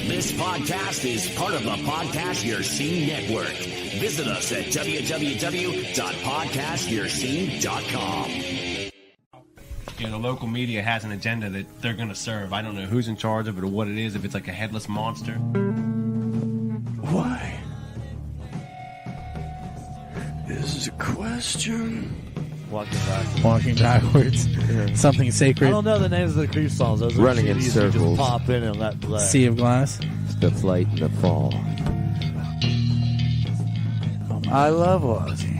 This podcast is part of the Podcast Your Scene Network. Visit us at www.podcastyourscene.com. The local media has an agenda that they're going to serve. I don't know who's in charge of it or what it is, if it's like a headless monster. Why? This is a question. Walking backwards. Yeah. Something sacred. I don't know the names of the Creep songs. Those are Running in CDs that circles. Just pop in and let play. Sea of Glass. The flight and the fall. I love Ozzy.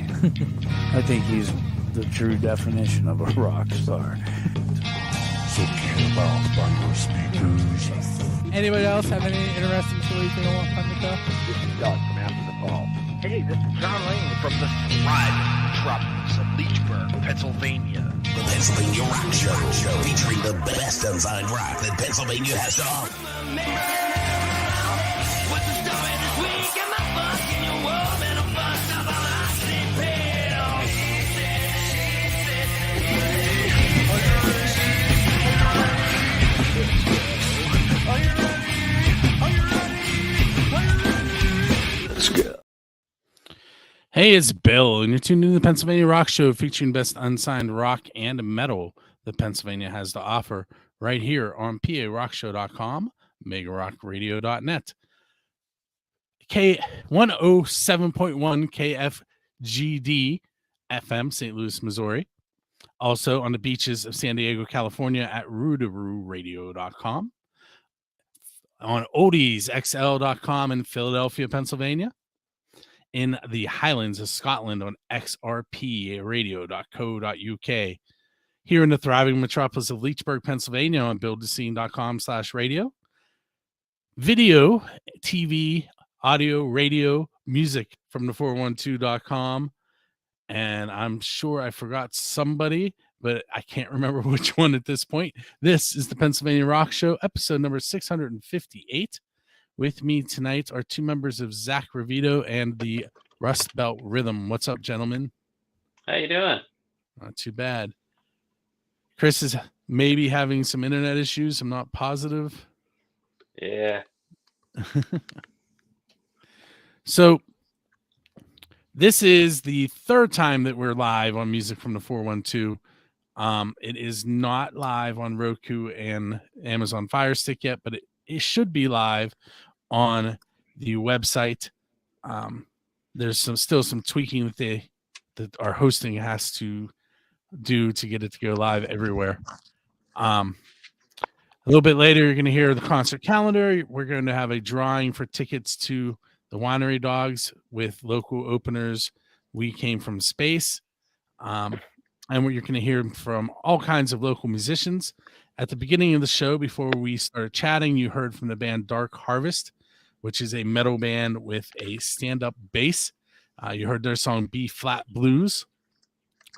I think he's the true definition of a rock star. So kill off by your speakers. Anybody else have any interesting stories they don't want from the show? This is Doug from After the Fall. Hey, this is John Lane from the thriving metropolis of Leechburg, Pennsylvania. The Pennsylvania Rock Show, featuring the best unsigned rock that Pennsylvania has to offer. Hey, it's Bill, and you're tuned into the Pennsylvania Rock Show featuring best unsigned rock and metal that Pennsylvania has to offer right here on PARockShow.com, megarockradio.net. K107.1 KFGD FM, St. Louis, Missouri. Also on the beaches of San Diego, California at roodarooradio.com. On oldiesxl.com in Philadelphia, Pennsylvania. In the Highlands of Scotland on xrpradio.co.uk. Here in the thriving metropolis of Leechburg, Pennsylvania on buildthescene.com/radio. Video, TV, audio, radio, music from the 412.com. And I'm sure I forgot somebody, but I can't remember which one at this point. This is the Pennsylvania Rock Show, episode number 658. With me tonight are two members of Zach Rovito and the Rustbelt Rhythm. What's up, gentlemen? How you doing? Not too bad. Chris is maybe having some internet issues. I'm not positive. Yeah. So this is the third time that we're live on Music from the 412. It is not live on Roku and Amazon Fire Stick yet, but it should be live on the website. There's still some tweaking that our hosting has to do to get it to go live everywhere. A little bit later, you're going to hear the concert calendar. We're going to have a drawing for tickets to the Winery Dogs with local openers. We Came from Space. And you're going to hear from all kinds of local musicians. At the beginning of the show, before we started chatting, you heard from the band Dark Harvest, which is a metal band with a stand-up bass. You heard their song B-Flat Blues.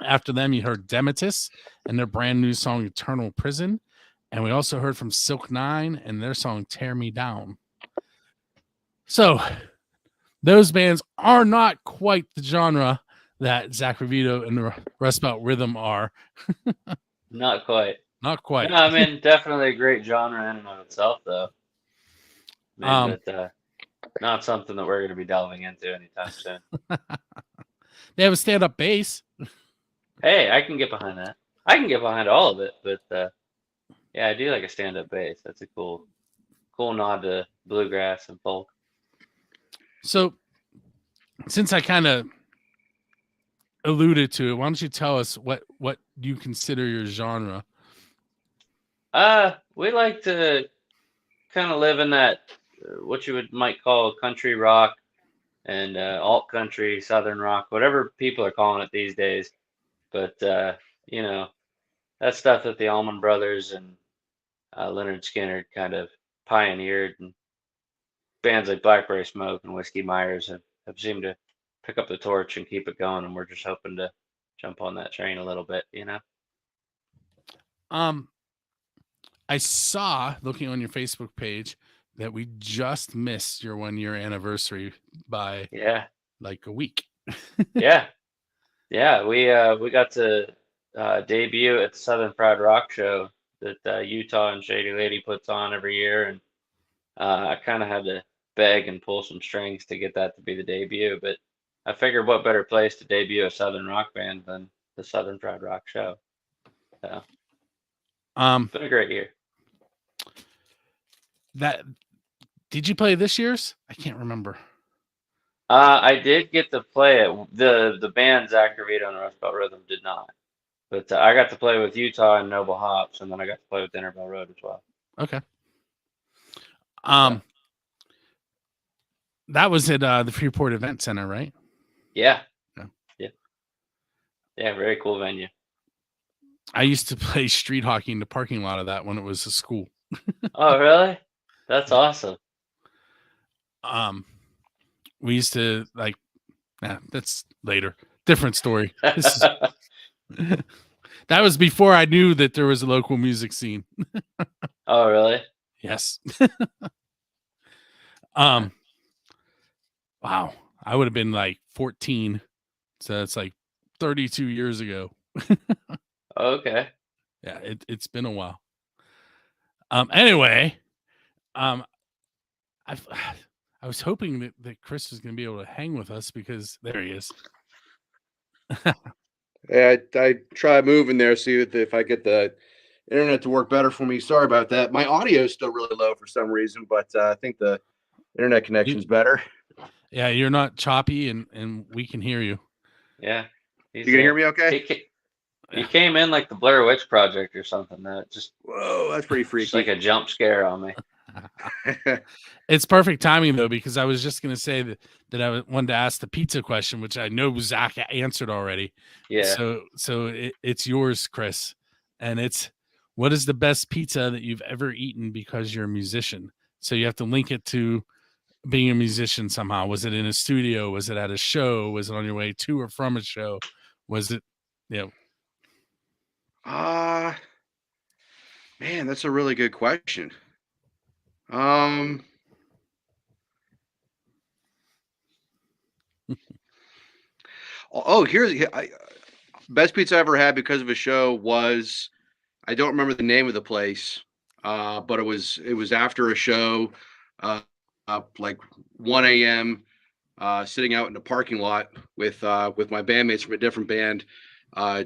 After them, you heard Dematis and their brand new song Eternal Prison. And we also heard from Silk Nine and their song Tear Me Down. So those bands are not quite the genre that Zach Rovito and the Rustbelt Rhythm are. Not quite. Not quite. No, I mean, definitely a great genre in and of itself, though. But not something that we're going to be delving into anytime soon. They have a stand-up bass. Hey, I can get behind that. I can get behind all of it, but yeah, I do like a stand-up bass. That's a cool nod to bluegrass and folk. So, since I kind of alluded to it, why don't you tell us what you consider your genre? We like to kind of live in that what you might call country rock and alt country, southern rock, whatever people are calling it these days. But you know, that stuff that the Allman Brothers and Leonard Skinner kind of pioneered, and bands like Blackberry Smoke and Whiskey Myers have seemed to pick up the torch and keep it going, and we're just hoping to jump on that train a little bit, you know. I saw, looking on your Facebook page, that we just missed your 1-year anniversary by like a week. yeah. We got to debut at the Southern Fried Rock Show that Utah and Shady Lady puts on every year, and I kind of had to beg and pull some strings to get that to be the debut. But I figured, what better place to debut a Southern rock band than the Southern Fried Rock Show? So it's been a great year. That did you play this year's? I can't remember. I did get to play it. The band Zach Rovito and Rustbelt Rhythm did not, but I got to play with Utah and Noble Hops, and then I got to play with Dinner Bell Road as well. Okay. That was at the Freeport Event Center, right? Yeah. Yeah. Yeah, very cool venue. I used to play street hockey in the parking lot of that when it was a school. Oh, really? That's awesome. We used to that's later. Different story. That was before I knew that there was a local music scene. Oh, really? Yes. Wow. I would have been like 14. So that's like 32 years ago. Okay. Yeah, it's been a while. Anyway, I was hoping that Chris was going to be able to hang with us because there he is. Yeah, I try moving there, see if I get the internet to work better for me. Sorry about that. My audio is still really low for some reason, but I think the internet connection's better. Yeah, you're not choppy, and we can hear you. Yeah. You can hear me okay? He came in like the Blair Witch Project or something. That just whoa, that's pretty freaky. Just like a jump scare on me. It's perfect timing though, because I was just going to say that I wanted to ask the pizza question, which I know Zach answered already. Yeah. So it's yours, Chris, and it's what is the best pizza that you've ever eaten because you're a musician? So you have to link it to being a musician somehow. Was it in a studio? Was it at a show? Was it on your way to or from a show? Was it, man, that's a really good question. Here's best pizza I ever had because of a show was, I don't remember the name of the place, but it was after a show, like 1 a.m. Sitting out in the parking lot with my bandmates from a different band,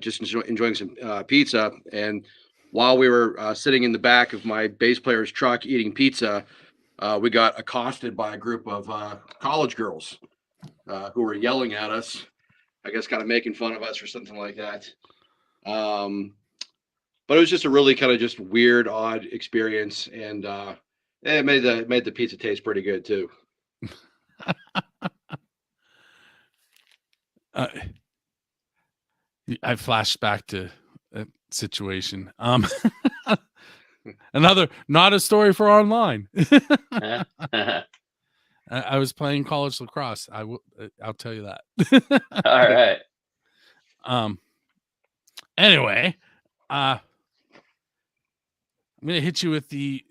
just enjoying some pizza. And while we were sitting in the back of my bass player's truck eating pizza, we got accosted by a group of college girls who were yelling at us, I guess kind of making fun of us or something like that. But it was just a really kind of just weird, odd experience. And it made the pizza taste pretty good too. I flashed back to a situation. Another, not a story for online. I was playing college lacrosse. I'll tell you that. All right. Anyway, I'm going to hit you with the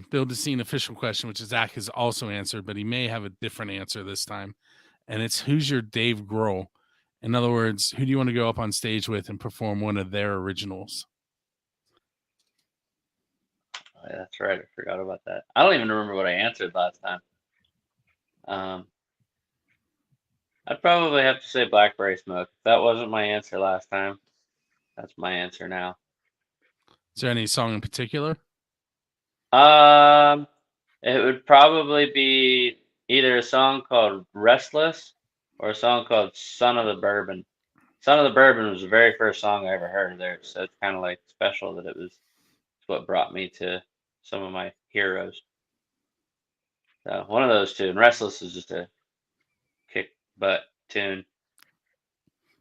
Build a Scene official question, which Zach has also answered, but he may have a different answer this time. And it's, who's your Dave Grohl? In other words, who do you want to go up on stage with and perform one of their originals? Oh, yeah, that's right. I forgot about that. I don't even remember what I answered last time. I'd probably have to say Blackberry Smoke. If that wasn't my answer last time, that's my answer now. Is there any song in particular? It would probably be either a song called Restless or a song called Son of the Bourbon. Son of the Bourbon was the very first song I ever heard of theirs, so it's kind of like special that it's what brought me to some of my heroes. So one of those two, and Restless is just a kick butt tune.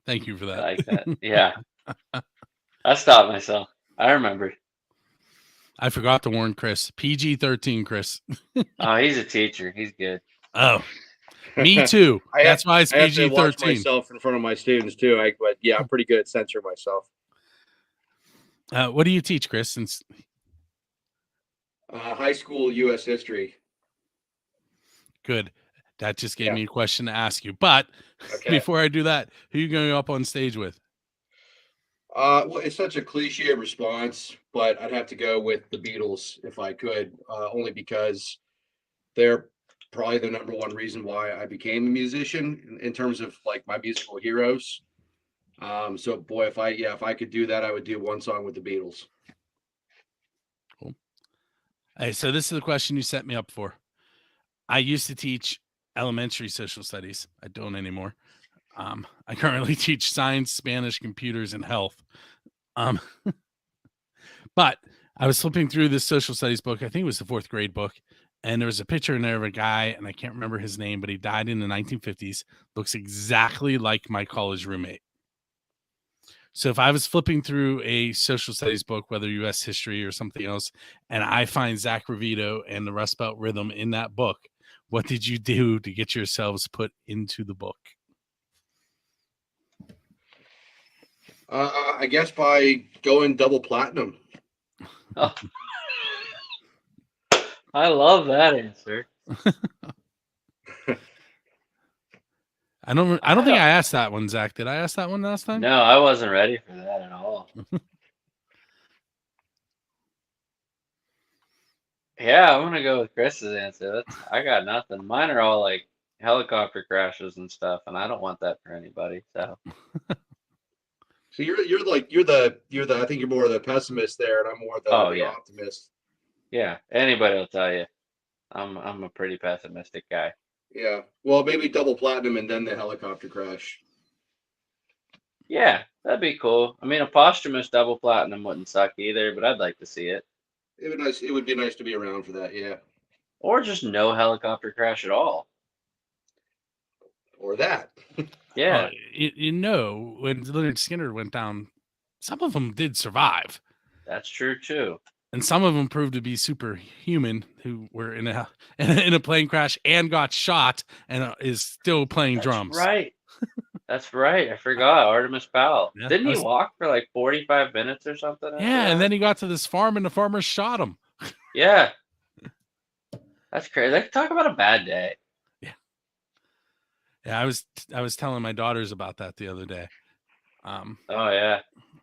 Thank you for that. I like that. Yeah. I stopped myself. I remembered. I forgot to warn Chris. PG-13, Chris. Oh, he's a teacher. He's good. Oh, me too. That's why it's PG-13. I watch myself in front of my students too. But yeah, I'm pretty good at censoring myself. What do you teach, Chris? Since high school U.S. history. Good. That just gave me a question to ask you. But before I do that, who are you going up on stage with? Well, it's such a cliche response, but I'd have to go with the Beatles if I could, only because they're probably the number one reason why I became a musician in terms of like my musical heroes. So boy, if I could do that, I would do one song with the Beatles. Cool. Hey, so this is the question you set me up for. I used to teach elementary social studies. I don't anymore. I currently teach science, Spanish, computers, and health. But I was flipping through this social studies book. I think it was the 4th grade book. And there was a picture in there of a guy, and I can't remember his name, but he died in the 1950s. Looks exactly like my college roommate. So if I was flipping through a social studies book, whether U.S. history or something else, and I find Zach Rovito and the Rustbelt rhythm in that book, what did you do to get yourselves put into the book? I guess by going double platinum. Oh. I love that answer. I don't think I asked that one, Zach. Did I ask that one last time? No, I wasn't ready for that at all. Yeah, I'm gonna go with Chris's answer. I got nothing. Mine are all like helicopter crashes and stuff, and I don't want that for anybody. So So you're the I think you're more the pessimist there, and I'm more the optimist. Yeah, anybody will tell you, I'm a pretty pessimistic guy. Yeah, well, maybe double platinum and then the helicopter crash. Yeah, that'd be cool. I mean, a posthumous double platinum wouldn't suck either, but I'd like to see it. It would be nice to be around for that, yeah. Or just no helicopter crash at all. Or that. Yeah. You know, when Leonard Skinner went down, some of them did survive. That's true too. And some of them proved to be superhuman, who were in a plane crash and got shot and is still playing drums. Right. That's right. I forgot Artemis Powell. Yeah, Didn't he walk for like 45 minutes or something? Yeah, and then he got to this farm and the farmer shot him. Yeah. That's crazy. Like, talk about a bad day. Yeah, I was telling my daughters about that the other day. Oh yeah.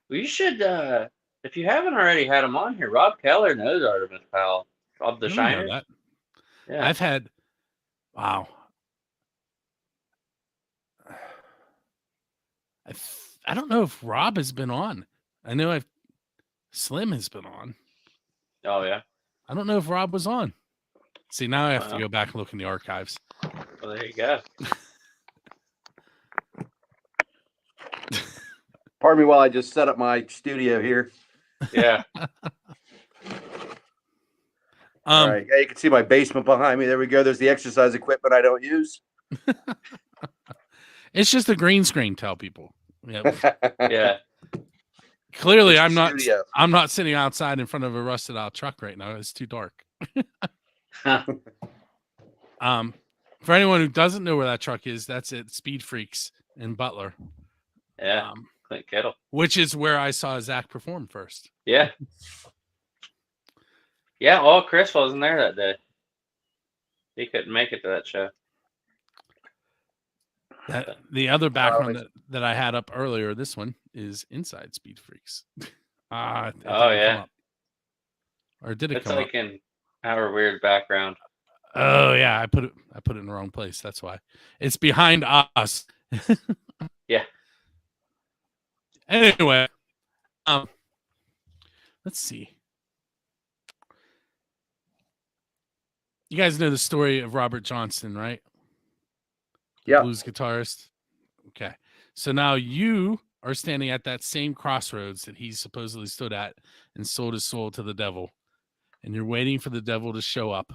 Well, you should if you haven't already had him on here, Rob Keller knows Artemis Powell. Rob the Shiner. That. Yeah. I've had wow. I don't know if Rob has been on. I know Slim has been on. Oh yeah. I don't know if Rob was on. See, now I have to go back and look in the archives. Well, there you go. Pardon me while I just set up my studio here. Yeah. All right. Yeah, you can see my basement behind me. There we go. There's the exercise equipment I don't use. It's just a green screen, tell people. Yeah. Yeah. Clearly, I'm not sitting outside in front of a rusted out truck right now. It's too dark. For anyone who doesn't know where that truck is, that's at Speed Freaks in Butler. Yeah. Clint Kittle. Which is where I saw Zach perform first. Yeah. Yeah, well, Chris wasn't there that day. He couldn't make it to that show. The other background that I had up earlier, this one, is Inside Speed Freaks. Oh, yeah. Or did it it's come like up? in our weird background. Oh, yeah. I put it in the wrong place. That's why. It's behind us. Yeah. Anyway, let's see. You guys know the story of Robert Johnson, right? Yeah. Blues guitarist. Okay. So now you are standing at that same crossroads that he supposedly stood at and sold his soul to the devil. And you're waiting for the devil to show up.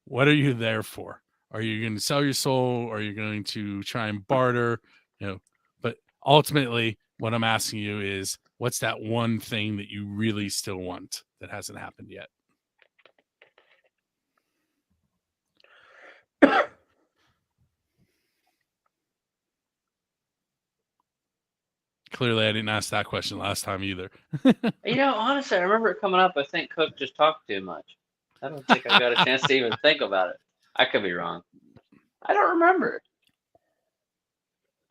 What are you there for? Are you going to sell your soul? Or are you going to try and barter? But ultimately, what I'm asking you is, what's that one thing that you really still want that hasn't happened yet? Clearly, I didn't ask that question last time either. Honestly, I remember it coming up. I think Cook just talked too much. I don't think I got a chance to even think about it. I could be wrong. I don't remember.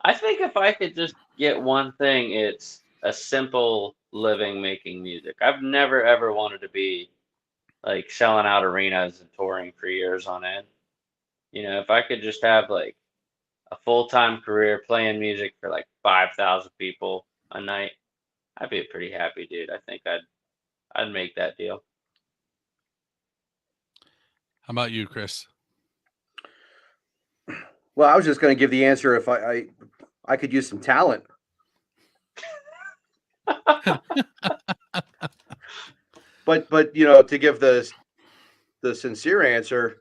I think if I could just get one thing, it's a simple living making music. I've never ever wanted to be like selling out arenas and touring for years on end. If I could just have like a full-time career playing music for like 5,000 people a night, I'd be a pretty happy dude. I think I'd make that deal. How about you, Chris? Well, I was just going to give the answer if I could use some talent. but to give the sincere answer,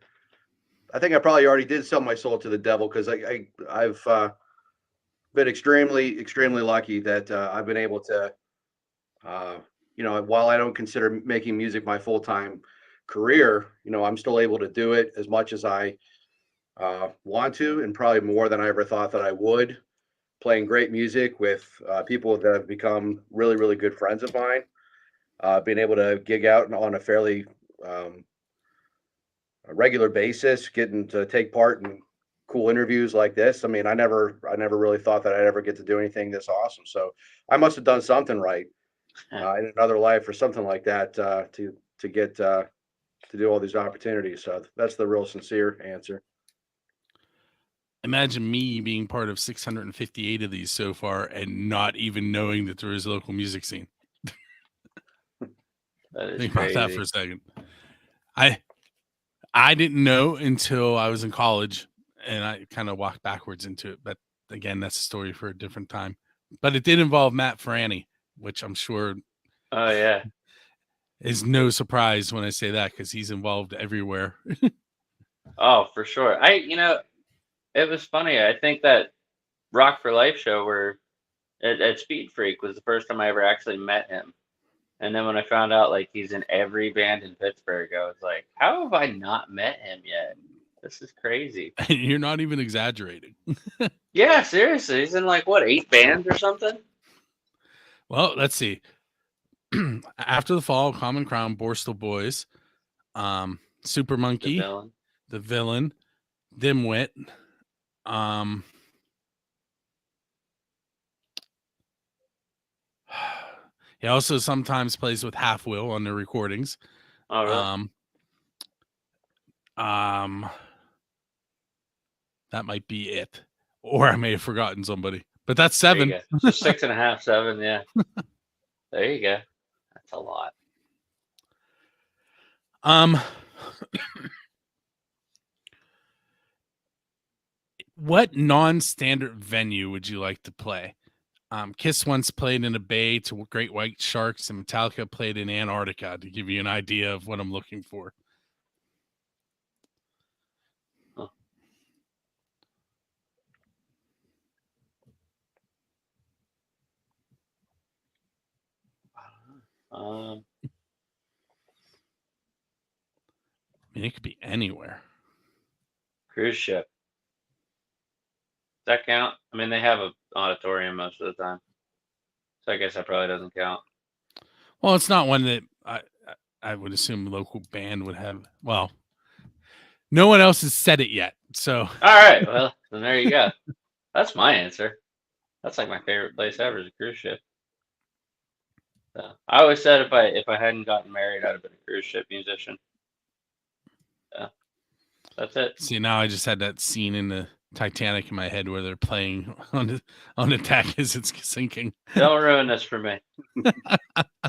I think I probably already did sell my soul to the devil, because I've been extremely lucky that I've been able to, while I don't consider making music my full-time career, I'm still able to do it as much as I want to, and probably more than I ever thought that I would, playing great music with people that have become really, really good friends of mine, being able to gig out on a fairly a regular basis, getting to take part in cool interviews like this. I mean, I never really thought that I'd ever get to do anything this awesome. So I must have done something right in another life or something like that to get to do all these opportunities. So that's the real sincere answer. Imagine me being part of 658 of these so far and not even knowing that there is a local music scene. That is Think crazy. about that for a second. I didn't know until I was in college, and I kind of walked backwards into it. But again, that's a story for a different time. But it did involve Matt Franny, which I'm sure Oh yeah. is no surprise when I say that, because he's involved everywhere. Oh, for sure. It was funny. I think that Rock for Life show where at Speed Freak was the first time I ever actually met him. And then when I found out like he's in every band in Pittsburgh, I was like, how have I not met him yet? This is crazy. You're not even exaggerating. Yeah, seriously. He's in like what, 8 bands or something? Well, let's see. After the Fall, Common Crown, Borstal Boys, Super Monkey, the Villain, Dimwit, he also sometimes plays with Half Will on their recordings. Oh, really? That might be it, or I may have forgotten somebody, but that's 7. There you go. So 6.5, 7, yeah. There you go. That's a lot. What non-standard venue would you like to play? Kiss once played in a bay to Great White Sharks, and Metallica played in Antarctica, to give you an idea of what I'm looking for. Huh. I mean, it could be anywhere. Cruise ship. Does that count? I mean, they have an auditorium most of the time, so I guess that probably doesn't count. Well, it's not one that I would assume a local band would have. Well, no one else has said it yet, so. All right, well, then there you go. That's my answer. That's like my favorite place ever is a cruise ship. So, I always said if I hadn't gotten married, I'd have been a cruise ship musician. So, that's it. See, now I just had that scene in the Titanic in my head where they're playing on the deck as it's sinking. Don't ruin this for me.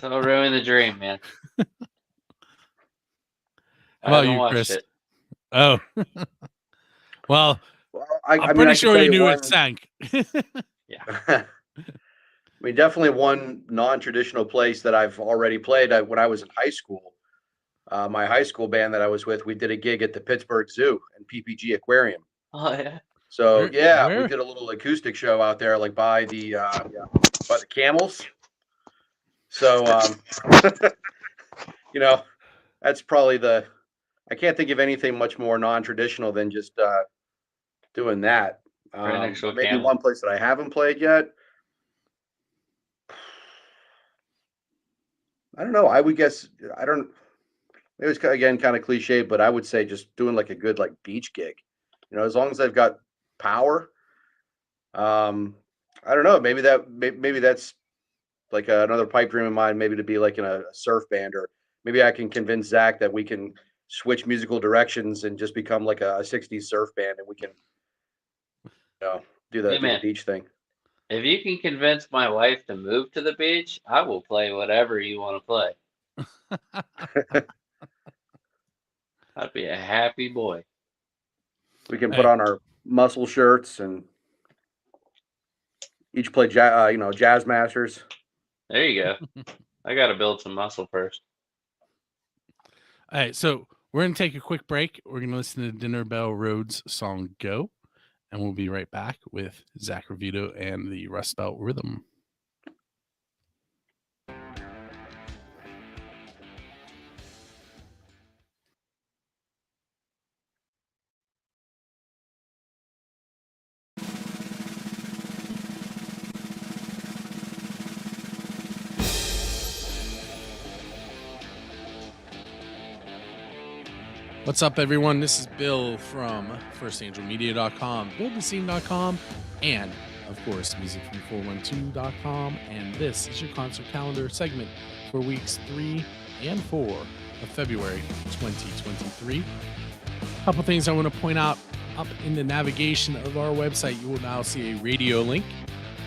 Don't ruin the dream, man. How about you, Chris? It. Oh, well, I'm pretty sure you knew it sank. Yeah. I mean, definitely one non-traditional place that I've already played. When I was in high school, my high school band that I was with, we did a gig at the Pittsburgh Zoo and PPG Aquarium. Oh yeah. So where? We did a little acoustic show out there, like by the camels. So that's probably I can't think of anything much more non-traditional than just doing that. Maybe one place that I haven't played yet. I don't know. I would guess it was again kind of cliche, but I would say just doing like a good like beach gig. As long as I've got power. I don't know. Maybe that's like another pipe dream of mine, maybe to be like in a surf band, or maybe I can convince Zach that we can switch musical directions and just become like a 60s surf band, and we can, do Hey, the man. beach thing. If you can convince my wife to move to the beach, I will play whatever you want to play. I'd be a happy boy. We can put on our muscle shirts and each play jazz masters. There you go. I got to build some muscle first. All right, so we're going to take a quick break. We're going to listen to Dinner Bell Road's song Go, and we'll be right back with Zach Rovito and the Rustbelt Rhythm. What's up, everyone? This is Bill from FirstAngelMedia.com, BuildTheScene.com, and, of course, MusicFrom412.com. And this is your concert calendar segment for weeks 3 and 4 of February 2023. A couple things I want to point out. Up in the navigation of our website, you will now see a radio link,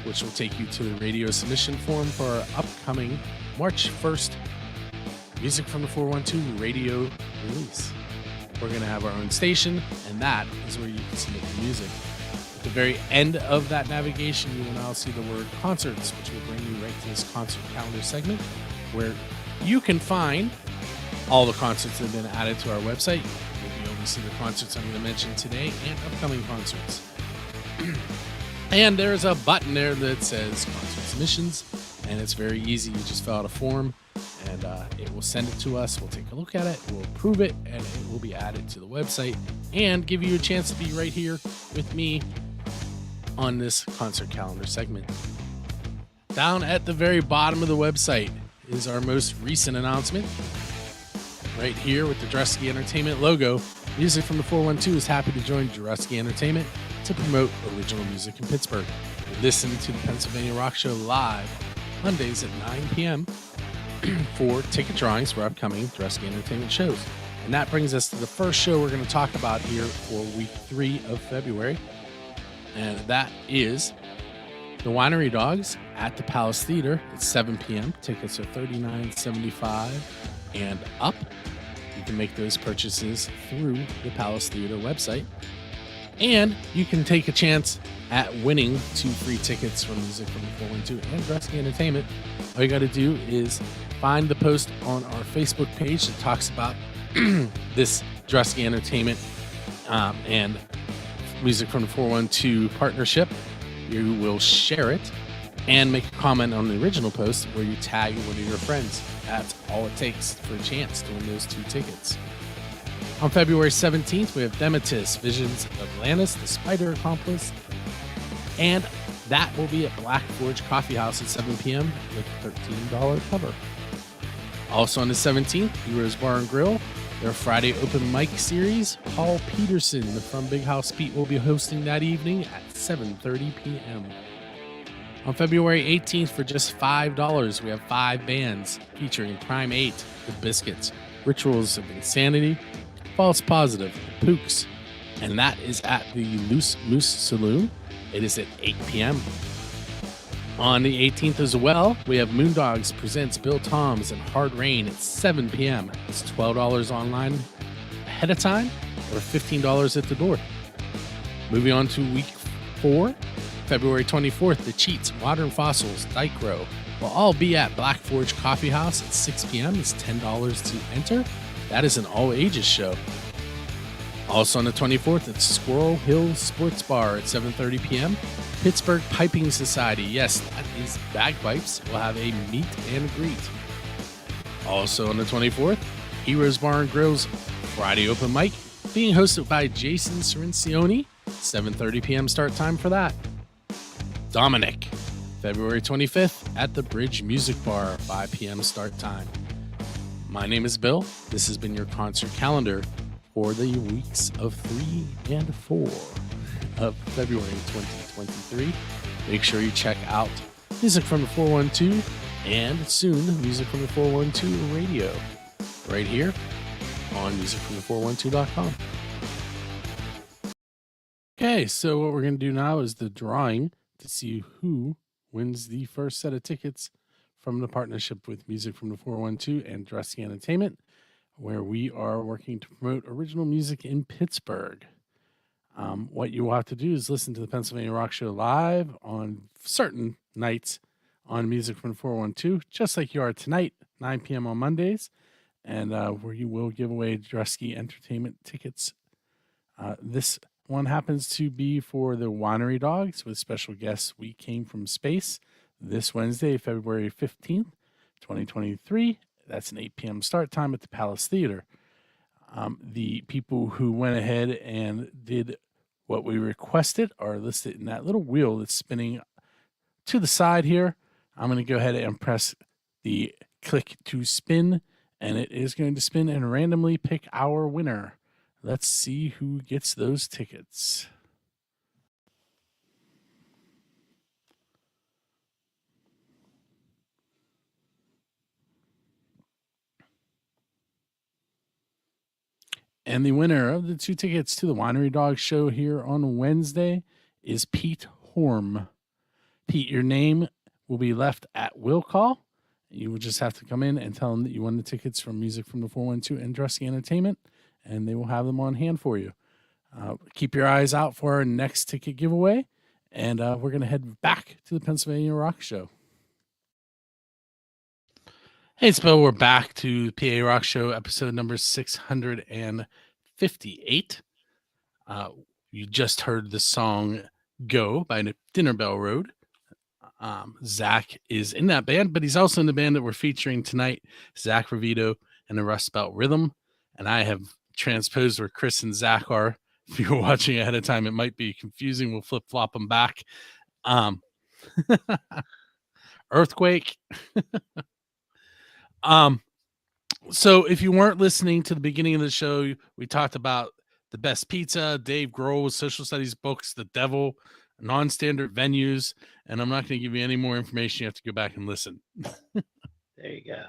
which will take you to the radio submission form for our upcoming March 1st Music from the 412 radio release. We're going to have our own station, and that is where you can submit the music. At the very end of that navigation, you will now see the word concerts, which will bring you right to this concert calendar segment, where you can find all the concerts that have been added to our website. You'll be able to see the concerts I'm going to mention today and upcoming concerts. And there's a button there that says concert submissions, and it's very easy. You just fill out a form, and it will send it to us. We'll take a look at it, we'll approve it, and it will be added to the website and give you a chance to be right here with me on this concert calendar segment. Down at the very bottom of the website is our most recent announcement. Right here with the Drusky Entertainment logo, Music from the 412 is happy to join Drusky Entertainment to promote original music in Pittsburgh. Listen to the Pennsylvania Rock Show live Mondays at 9 p.m. for ticket drawings for upcoming Drusky Entertainment shows. And that brings us to the first show we're going to talk about here for week 3 of February. And that is the Winery Dogs at the Palace Theater at 7 p.m. Tickets are $39.75 and up. You can make those purchases through the Palace Theater website. And you can take a chance at winning 2 free tickets from Music from the 412 and Drusky Entertainment. All you got to do is find the post on our Facebook page that talks about this Drusky Entertainment and Music from the 412 partnership. You will share it and make a comment on the original post where you tag one of your friends. That's all it takes for a chance to win those 2 tickets. On February 17th, we have Demetis, Visions of Atlantis, The Spider Accomplice, and that will be at Black Forge Coffee House at 7 p.m. with a $13 cover. Also on the 17th, Heroes Bar and Grill, their Friday open mic series. Paul Peterson from Big House Pete will be hosting that evening at 7:30 p.m. On February 18th, for just $5, we have 5 bands featuring Prime 8, The Biscuits, Rituals of Insanity, False Positive, The Pooks, and that is at the Loose Moose Saloon. It is at 8 p.m. On the 18th as well, we have Moondogs presents Bill Toms and Hard Rain at 7 p.m. It's $12 online ahead of time or $15 at the door. Moving on to week 4, February 24th, The Cheats, Modern Fossils, Dyke Row will all be at Black Forge Coffee House at 6 p.m. It's $10 to enter. That is an all-ages show. Also on the 24th, it's Squirrel Hill Sports Bar at 7:30 p.m. Pittsburgh Piping Society, yes, that is bagpipes, will have a meet and greet. Also on the 24th, Heroes Bar and Grill's Friday open mic, being hosted by Jason Cirincione, 7:30 p.m. start time for that. Dominic, February 25th at the Bridge Music Bar, 5 p.m. start time. My name is Bill. This has been your concert calendar for the weeks of 3 and 4 of February 2023. Make sure you check out Music from the 412 and soon music from the 412 radio, right here on musicfromthe412.com. Okay, so what we're going to do now is the drawing to see who wins the first set of tickets from the partnership with Music from the 412 and Dressy Entertainment, where we are working to promote original music in Pittsburgh. What you will have to do is listen to the Pennsylvania Rock Show live on certain nights on Music from the 412, just like you are tonight, 9 p.m. on Mondays, and where you will give away Dressy Entertainment tickets. This one happens to be for the Winery Dogs with special guests We Came From Space this Wednesday, February 15th, 2023. That's an 8 p.m. start time at the Palace Theater. The people who went ahead and did what we requested are listed in that little wheel that's spinning to the side here. I'm going to go ahead and press the click to spin, and it is going to spin and randomly pick our winner. Let's see who gets those tickets. And the winner of the 2 tickets to the Winery Dog Show here on Wednesday is Pete Horm. Pete, your name will be left at will call. You will just have to come in and tell them that you won the tickets from Music from the 412 and Dressy Entertainment, and they will have them on hand for you. Keep your eyes out for our next ticket giveaway, and we're going to head back to the Pennsylvania Rock Show. Hey, it's Bill. We're back to PA Rock Show, episode number 658. You just heard the song Go by Dinner Bell Road. Zach is in that band, but he's also in the band that we're featuring tonight, Zach Rovito and the Rustbelt Rhythm. And I have transposed where Chris and Zach are. If you're watching ahead of time, it might be confusing. We'll flip-flop them back. Earthquake. So if you weren't listening to the beginning of the show, we talked about the best pizza, Dave Grohl's social studies books, The Devil, non-standard venues, and I'm not going to give you any more information. You have to go back and listen. There you go.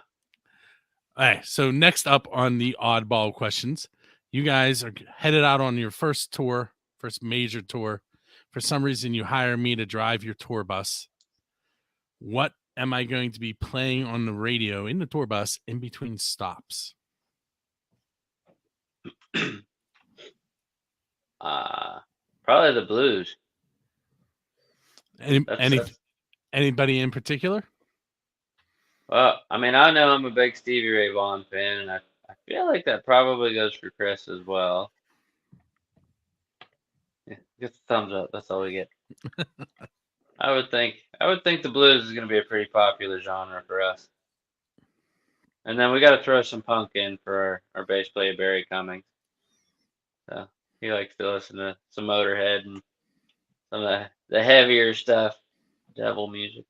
All right, so next up on the oddball questions, you guys are headed out on your first tour, first major tour. For some reason, you hire me to drive your tour bus. What am I going to be playing on the radio in the tour bus in between stops? Probably the blues. Anybody in particular? Well, I mean, I know I'm a big Stevie Ray Vaughan fan, and I feel like that probably goes for Chris as well. Yeah, get the thumbs up. That's all we get. I would think the blues is going to be a pretty popular genre for us. And then we got to throw some punk in for our bass player Barry Cummings. So he likes to listen to some Motorhead and some of the heavier stuff, devil music.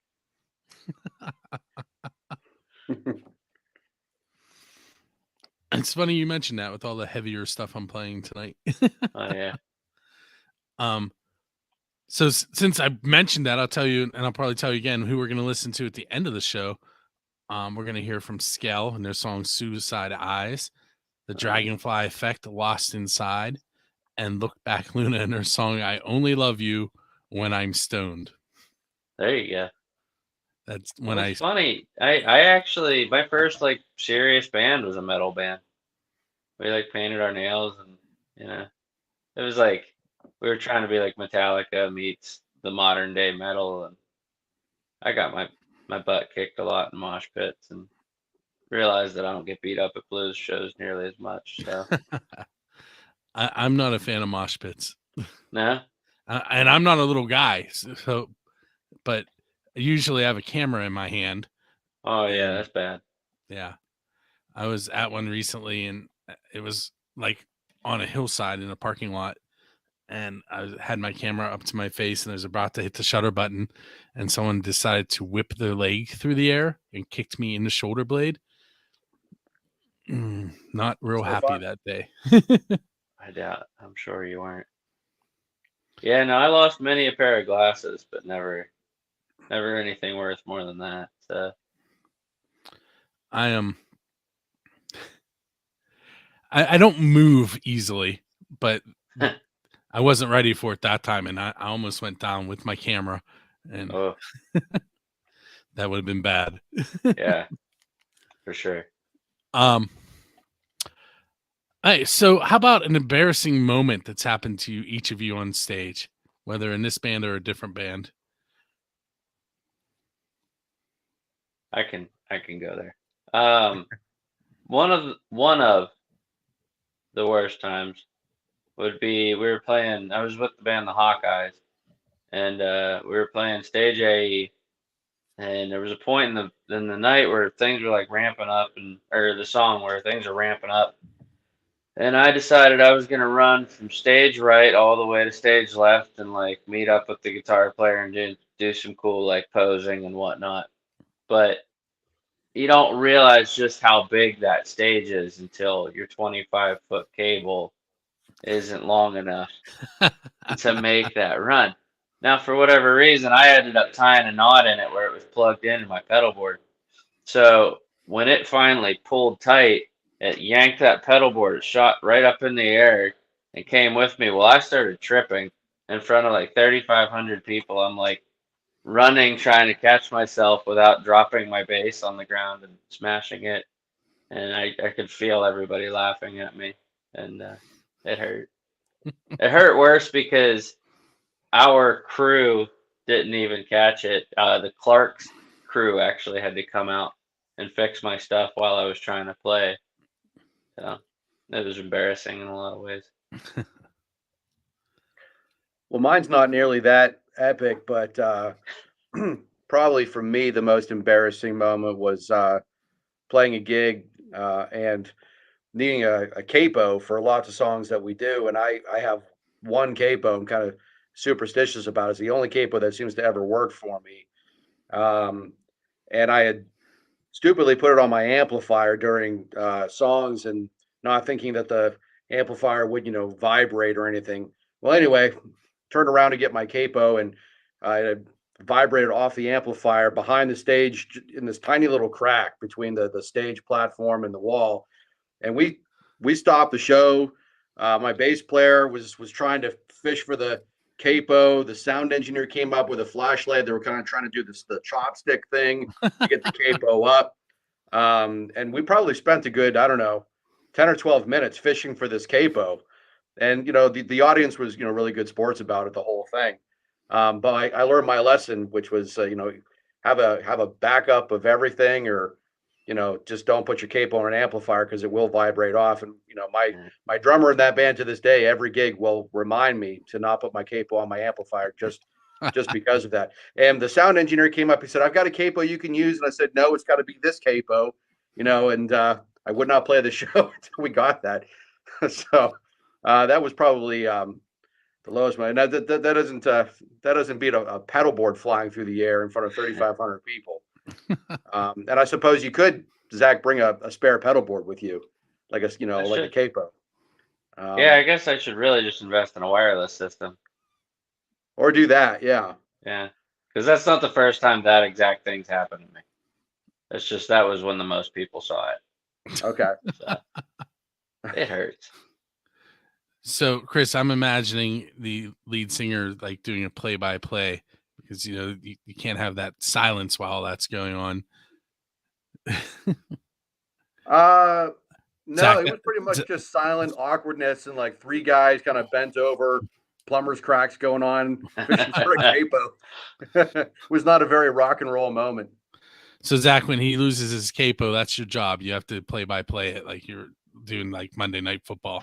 It's funny you mentioned that with all the heavier stuff I'm playing tonight. Oh yeah. So since I mentioned that, I'll tell you, and I'll probably tell you again, who we're going to listen to at the end of the show. We're going to hear from Skell and their song Suicide Eyes, The Dragonfly Effect, Lost Inside, and Look Back Luna and their song I Only Love You When I'm Stoned. There you go. That's when It's funny. I actually, my first like serious band was a metal band. We like painted our nails, and it was like we were trying to be like Metallica meets the modern day metal, and I got my butt kicked a lot in mosh pits and realized that I don't get beat up at blues shows nearly as much. So I'm not a fan of mosh pits. No, and I'm not a little guy, so but usually I have a camera in my hand. Oh yeah, that's bad. Yeah, I was at one recently, and it was like on a hillside in a parking lot. And I had my camera up to my face, and I was about to hit the shutter button, and someone decided to whip their leg through the air and kicked me in the shoulder blade. Not real happy that day. I doubt. I'm sure you weren't. Yeah, no, I lost many a pair of glasses, but never anything worth more than that. So I am. I don't move easily, but I wasn't ready for it that time, and I almost went down with my camera, and Oh, that would have been bad. yeah, for sure. Hey, so how about an embarrassing moment that's happened to you, each of you on stage, whether in this band or a different band? I can go there. One of the worst times would be we were playing. I was with the band the Hawkeyes, and we were playing stage A, and there was a point in the night where things were like ramping up, and or the song where things are ramping up, and I decided I was gonna run from stage right all the way to stage left, and like meet up with the guitar player and do some cool like posing and whatnot. But you don't realize just how big that stage is until your 25-foot cable isn't long enough to make that run. Now, for whatever reason, I ended up tying a knot in it where it was plugged into my pedal board. So when it finally pulled tight, it yanked that pedal board, it shot right up in the air and came with me. Well, I started tripping in front of like 3,500 people. I'm like running, trying to catch myself without dropping my bass on the ground and smashing it. And I could feel everybody laughing at me, and it hurt. It hurt worse because our crew didn't even catch it. The Clark's crew actually had to come out and fix my stuff while I was trying to play. So it was embarrassing in a lot of ways. Well, mine's not nearly that epic, but probably for me, the most embarrassing moment was playing a gig and needing a capo for lots of songs that we do. And I have one capo I'm kind of superstitious about. It's the only capo that seems to ever work for me. And I had stupidly put it on my amplifier during songs and not thinking that the amplifier would, vibrate or anything. Well, anyway, turned around to get my capo and I had vibrated off the amplifier behind the stage in this tiny little crack between the stage platform and the wall. And we stopped the show. My bass player was trying to fish for the capo. The sound engineer came up with a flashlight. They were kind of trying to do the chopstick thing to get the capo up. And we probably spent a good, I don't know, 10 or 12 minutes fishing for this capo. And the audience was really good sports about it, the whole thing. But I learned my lesson, which was have a backup of everything, or just don't put your capo on an amplifier because it will vibrate off. And my drummer in that band to this day, every gig will remind me to not put my capo on my amplifier just because of that. And the sound engineer came up, he said, "I've got a capo you can use." And I said, "No, it's got to be this capo," and I would not play the show until we got that. So that was probably the lowest one. Now, that doesn't beat a pedal board flying through the air in front of 3,500 people. And I suppose you could, Zach, bring a spare pedal board with you, like a capo. Yeah, I guess I should really just invest in a wireless system. Or do that, yeah. Yeah, because that's not the first time that exact thing's happened to me. It's just that was when the most people saw it. Okay. So, it hurts. So, Chris, I'm imagining the lead singer like doing a play-by-play because you can't have that silence while that's going on. No, Zach, it was pretty much just silent awkwardness and like three guys kind of bent over, plumber's cracks going on, fishing for a capo. It was not a very rock and roll moment. So, Zach, when he loses his capo, that's your job. You have to play-by-play it like you're doing like Monday Night Football.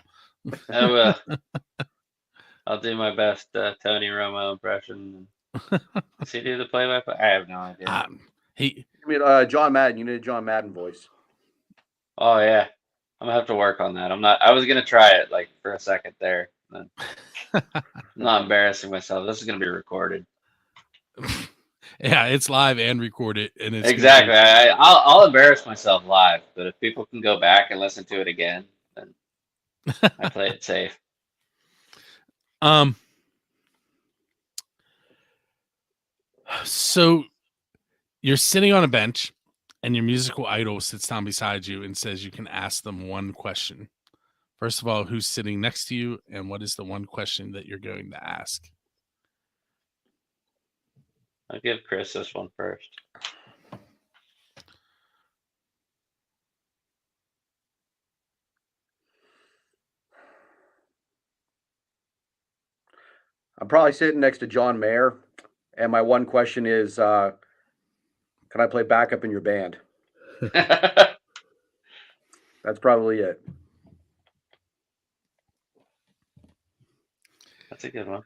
I will. I'll do my best Tony Romo impression. Does he do the play-by-play? I have no idea. John Madden. You need a John Madden voice. Oh yeah, I'm gonna have to work on that. I was gonna try it like for a second there. I'm not embarrassing myself. This is gonna be recorded. Yeah, it's live and recorded, and it's exactly. I'll embarrass myself live, but if people can go back and listen to it again, then I play it safe. So you're sitting on a bench and your musical idol sits down beside you and says you can ask them one question. First of all, who's sitting next to you, and what is the one question that you're going to ask? I'll give Chris this one first. I'm probably sitting next to John Mayer, and my one question is, can I play backup in your band? That's probably it. That's a good one.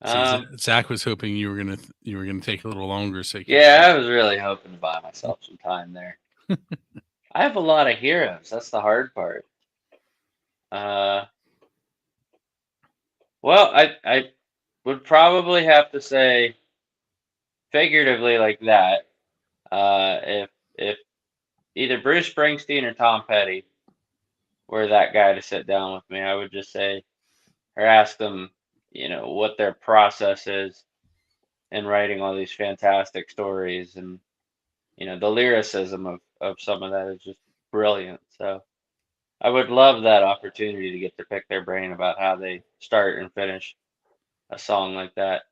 So Zach was hoping you were gonna take a little longer. So yeah, I was really hoping to buy myself some time there. I have a lot of heroes. That's the hard part. Well, I would probably have to say, figuratively like that, if either Bruce Springsteen or Tom Petty were that guy to sit down with me, I would just say, or ask them, what their process is in writing all these fantastic stories, and the lyricism of some of that is just brilliant. So I would love that opportunity to get to pick their brain about how they start and finish a song like that.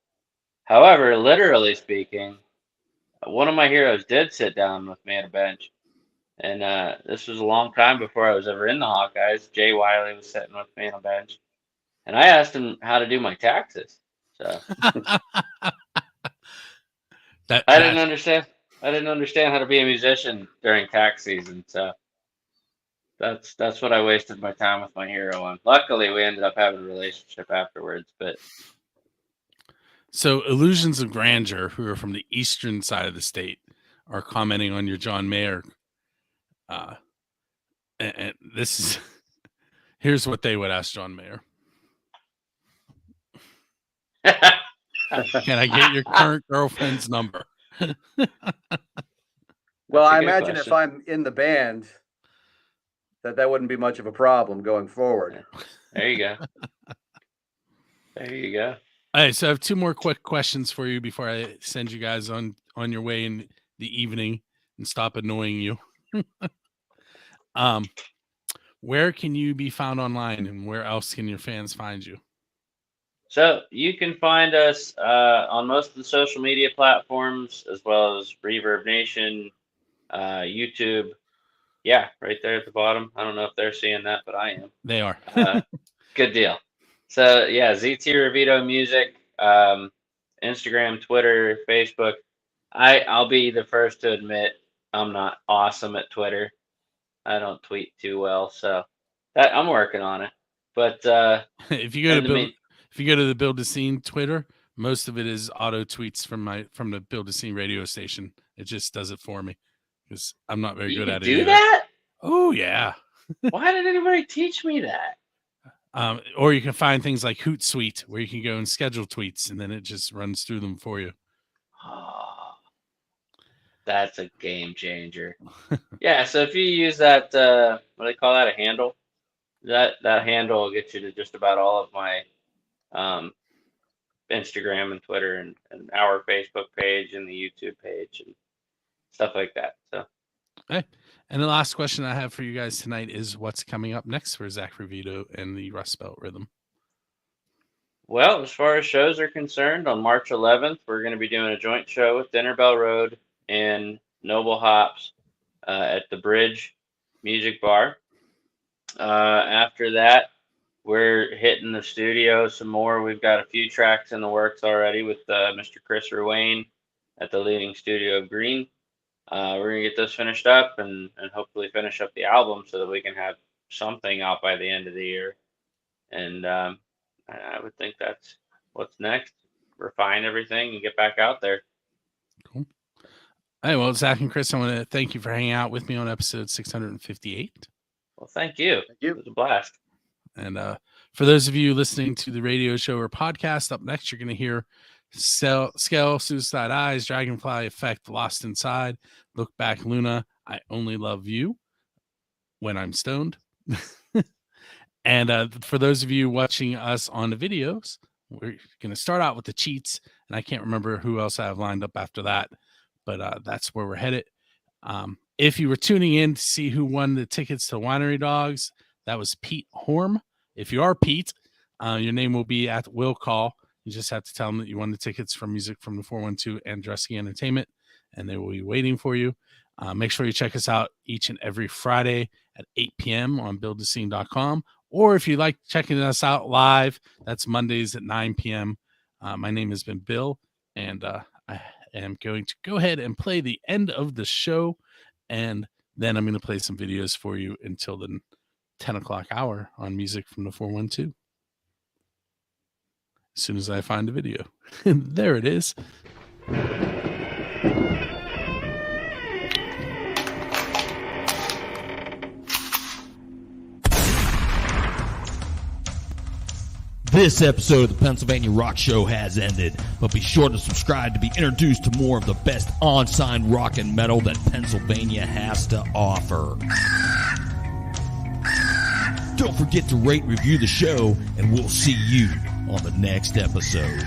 However, literally speaking, one of my heroes did sit down with me at a bench, and this was a long time before I was ever in the Hawkeyes. Jay Wiley was sitting with me on a bench, and I asked him how to do my taxes. So I didn't understand. I didn't understand how to be a musician during tax season. So that's what I wasted my time with my hero on. Luckily, we ended up having a relationship afterwards. But so Illusions of Grandeur, who are from the eastern side of the state, are commenting on your John Mayer. And this is here's what they would ask John Mayer. Can I get your current girlfriend's number? Well, I imagine if I'm in the band, that wouldn't be much of a problem going forward. There you go. There you go. All right, so I have two more quick questions for you before I send you guys on your way in the evening and stop annoying you. Where can you be found online, and where else can your fans find you? So you can find us on most of the social media platforms, as well as Reverb Nation, YouTube. Yeah, right there at the bottom. I don't know if they're seeing that, but I am. They are. Good deal. So yeah, ZT Rovito Music, Instagram, Twitter, Facebook. I'll be the first to admit I'm not awesome at Twitter. I don't tweet too well, so that I'm working on it. But if you go to the Build a Scene Twitter, most of it is auto tweets from the Build a Scene radio station. It just does it for me because I'm not very good at it. Do that? Oh yeah. Why did anybody teach me that? Or you can find things like Hootsuite where you can go and schedule tweets, and then it just runs through them for you. Oh, that's a game changer. Yeah, so if you use that, what do they call that, a handle? That handle will get you to just about all of my Instagram and Twitter and our Facebook page and the YouTube page and stuff like that. So, okay. And the last question I have for you guys tonight is what's coming up next for Zach Rovito and the Rustbelt Rhythm? Well, as far as shows are concerned, on March 11th, we're going to be doing a joint show with Dinner Bell Road and Noble Hops at the Bridge Music Bar. After that, we're hitting the studio some more. We've got a few tracks in the works already with Mr. Chris Ruane at the Leading Studio of Green. We're going to get those finished up and hopefully finish up the album so that we can have something out by the end of the year. And I would think that's what's next. Refine everything and get back out there. Cool. Hey, well, Zach and Chris, I want to thank you for hanging out with me on episode 658. Well, thank you. It was a blast. And for those of you listening to the radio show or podcast, up next, you're going to hear Scale, Suicide Eyes, Dragonfly Effect, Lost Inside, Look Back Luna, I Only Love You, When I'm Stoned. And for those of you watching us on the videos, we're going to start out with the cheats, and I can't remember who else I have lined up after that, but that's where we're headed. If you were tuning in to see who won the tickets to Winery Dogs, that was Pete Horm. If you are Pete, your name will be at will call. You just have to tell them that you won the tickets from Music from the 412 and Dressy Entertainment, and they will be waiting for you. Make sure you check us out each and every Friday at 8 p.m. on buildthescene.com. Or if you like checking us out live, that's Mondays at 9 p.m. My name has been Bill, and I am going to go ahead and play the end of the show, and then I'm going to play some videos for you until the 10 o'clock hour on Music from the 412. As soon as I find a video. There it is. This episode of the Pennsylvania Rock Show has ended, but be sure to subscribe to be introduced to more of the best on-sign rock and metal that Pennsylvania has to offer. Don't forget to rate, review the show, and we'll see you on the next episode.